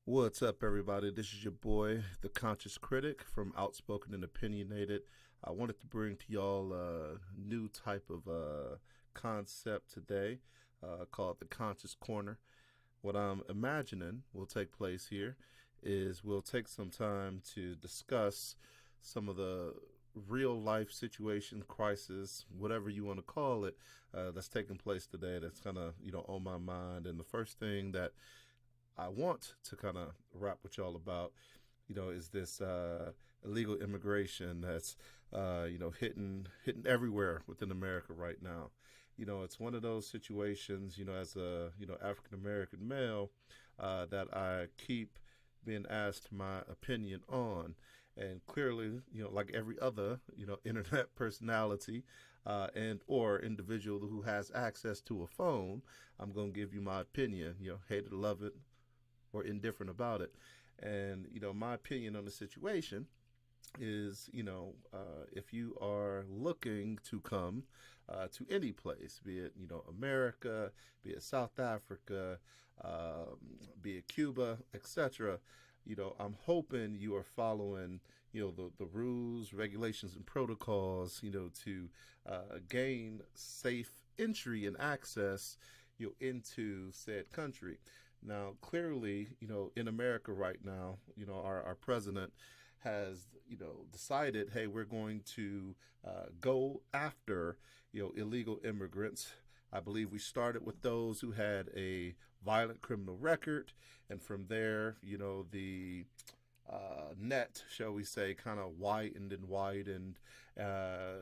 What's up, everybody? This is your boy, the Conscious Critic from Outspoken and Opinionated. I wanted to bring to y'all a new type of concept today called the Conscious Corner. What I'm imagining will take place here is we'll take some time to discuss some of the real life situation, crisis, whatever you want to call it, that's taking place today that's kind of, on my mind. And the first thing that I want to kind of rap with y'all about, is this illegal immigration that's, hitting everywhere within America right now. It's one of those situations, as a, African American male, that I keep being asked my opinion on. And clearly, like every other, internet personality and or individual who has access to a phone, I'm going to give you my opinion, hate it, love it, or indifferent about it. And, my opinion on the situation is, if you are looking to come to any place, be it, America, be it South Africa, be it Cuba, etc., I'm hoping you are following, the rules, regulations, and protocols, to gain safe entry and access, into said country. Now, clearly, in America right now, our president has, decided, hey, we're going to go after, illegal immigrants. I believe we started with those who had a violent criminal record, and from there, the net, shall we say, kind of widened and widened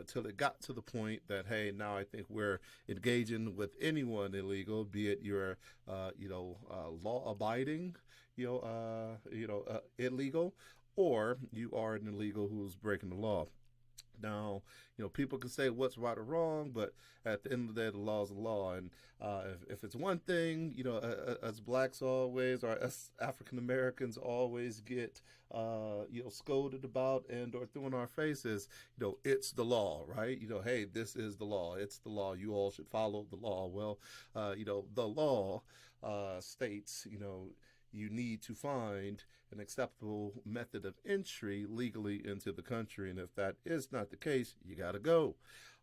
till it got to the point that, hey, now I think we're engaging with anyone illegal, be it you're, law abiding, illegal, or you are an illegal who's breaking the law. Now, people can say what's right or wrong, but at the end of the day, the law is the law. And if it's one thing, as blacks always, or us African Americans always get, scolded about and or thrown in our faces, it's the law, right? Hey, this is the law. It's the law. You all should follow the law. Well, the law states, you need to find an acceptable method of entry legally into the country. And if that is not the case, you got to go.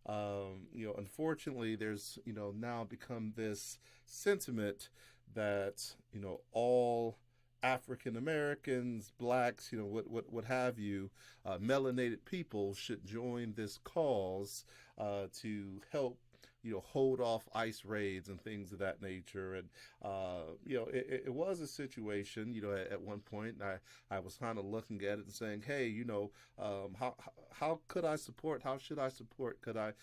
Unfortunately, there's, now become this sentiment that, all African Americans, blacks, what have you, melanated people should join this cause to help hold off ICE raids and things of that nature. And, it was a situation, at one point, I was kind of looking at it and saying, hey, how could I support? How should I support? Could I,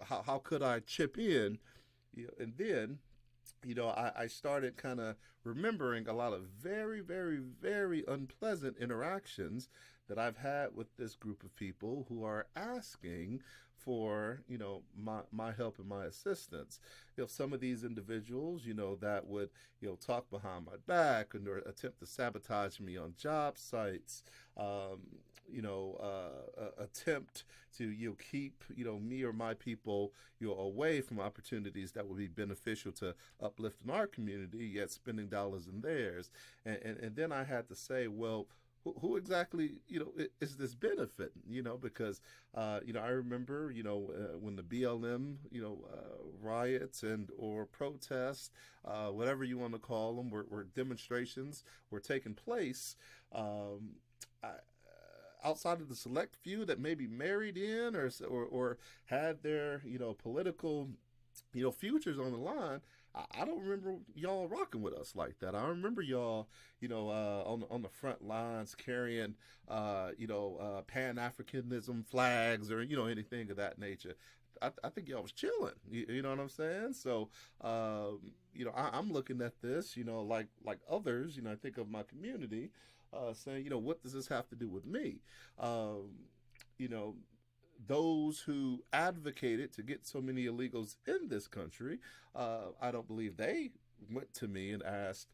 how could I chip in? And then, I started kind of remembering a lot of very, very, very unpleasant interactions that I've had with this group of people who are asking for, my help and my assistance. Some of these individuals, that would, talk behind my back and or attempt to sabotage me on job sites, attempt to, keep, me or my people, away from opportunities that would be beneficial to uplifting our community, yet spending dollars in theirs. And then I had to say, well, who exactly, is this benefit? Because, I remember, when the BLM, riots and or protests, whatever you want to call them, were demonstrations were taking place. I, outside of the select few that maybe married in or had their, political, futures on the line, I don't remember y'all rocking with us like that. I remember y'all, on the front lines carrying, Pan Africanism flags or anything of that nature. I think y'all was chilling. You know what I'm saying? So, I'm looking at this, like others. I think of my community, saying, what does this have to do with me? You know, those who advocated to get so many illegals in this country, I don't believe they went to me and asked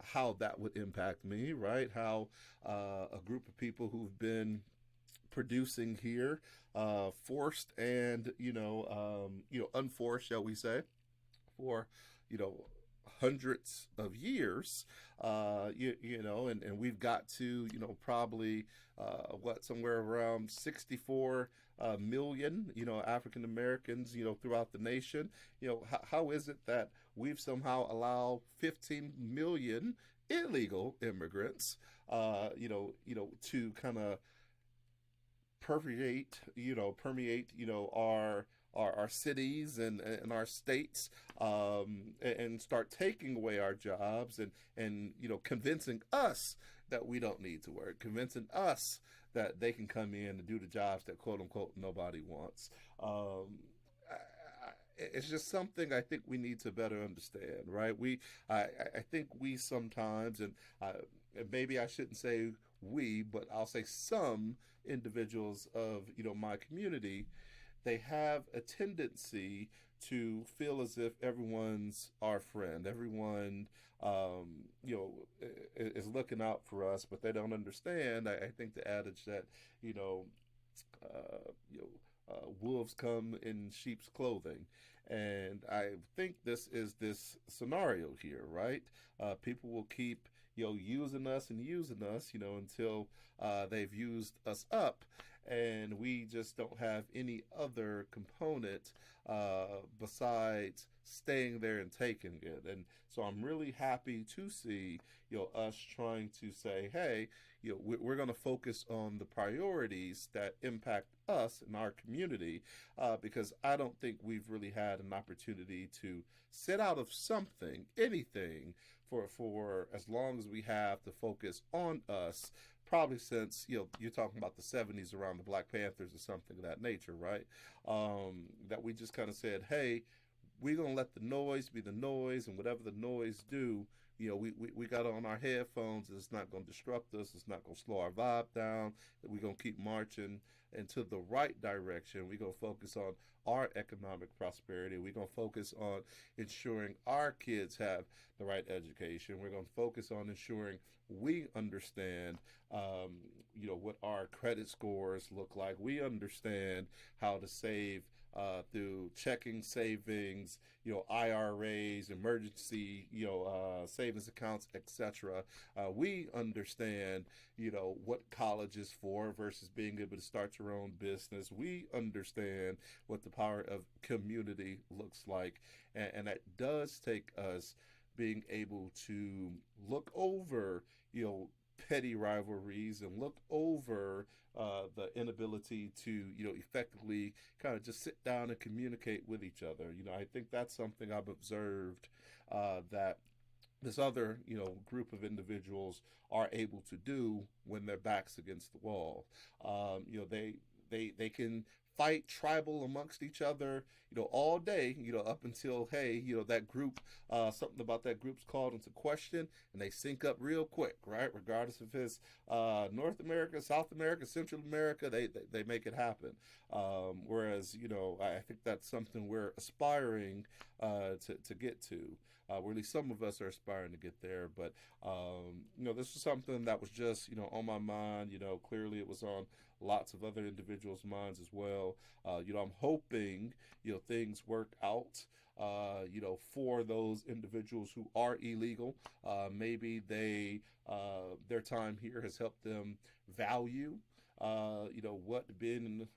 how that would impact me, right? How a group of people who've been producing here, forced and unforced, shall we say, for you know hundreds of years, and we've got to, probably somewhere around 64 million, African Americans, throughout the nation. How is it that we've somehow allowed 15 million illegal immigrants, to kind of permeate, our cities and our states, and start taking away our jobs, and convincing us that we don't need to work, convincing us that they can come in and do the jobs that quote unquote nobody wants. It's just something I think we need to better understand, right? I think we sometimes, and maybe I shouldn't say we, but I'll say some individuals of my community, they have a tendency to feel as if everyone's our friend, everyone, is looking out for us, but they don't understand. I think the adage that you know, wolves come in sheep's clothing. And I think this is this scenario here, right? People will keep, using us and using us, until they've used us up. And we just don't have any other component besides staying there and taking it. And so I'm really happy to see, us trying to say, hey, we're going to focus on the priorities that impact us in our community, because I don't think we've really had an opportunity to sit out of something, anything, for as long as we have to focus on us. Probably since you're talking about the '70s around the Black Panthers or something of that nature, right? That we just kind of said, hey, we're gonna let the noise be the noise, and whatever the noise do, we got on our headphones. It's not gonna disrupt us. It's not gonna slow our vibe down. We're gonna keep marching into the right direction. We're gonna focus on our economic prosperity. We're gonna focus on ensuring our kids have the right education. We're gonna focus on ensuring we understand, what our credit scores look like. We understand how to save through checking, savings, IRAs, emergency, savings accounts, etc. We understand, what college is for versus being able to start your own business. We understand what the power of community looks like, and that does take us being able to look over, petty rivalries, and look over the inability to, effectively kind of just sit down and communicate with each other. I think that's something I've observed, that this other, group of individuals are able to do when their backs against the wall. They can fight tribal amongst each other, all day, up until, hey, that group, something about that group's called into question, and they sync up real quick, right? Regardless if it's North America, South America, Central America, they make it happen. Whereas, I think that's something we're aspiring to get to. Or at least some of us are aspiring to get there. But, this was something that was just, on my mind. Clearly it was on lots of other individuals' minds as well. I'm hoping, things work out, for those individuals who are illegal. Maybe their time here has helped them value, what being,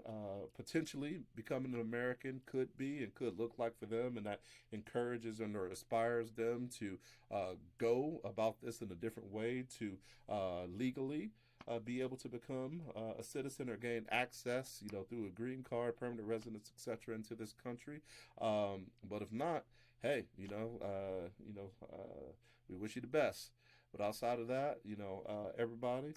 potentially becoming an American could be and could look like for them, and that encourages and or aspires them to go about this in a different way, to legally be able to become a citizen or gain access, through a green card, permanent residence, etc., into this country. But if not, hey, we wish you the best. But outside of that, everybody,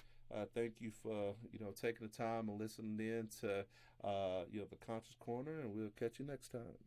thank you for taking the time and listening in to the Conscious Corner, and we'll catch you next time.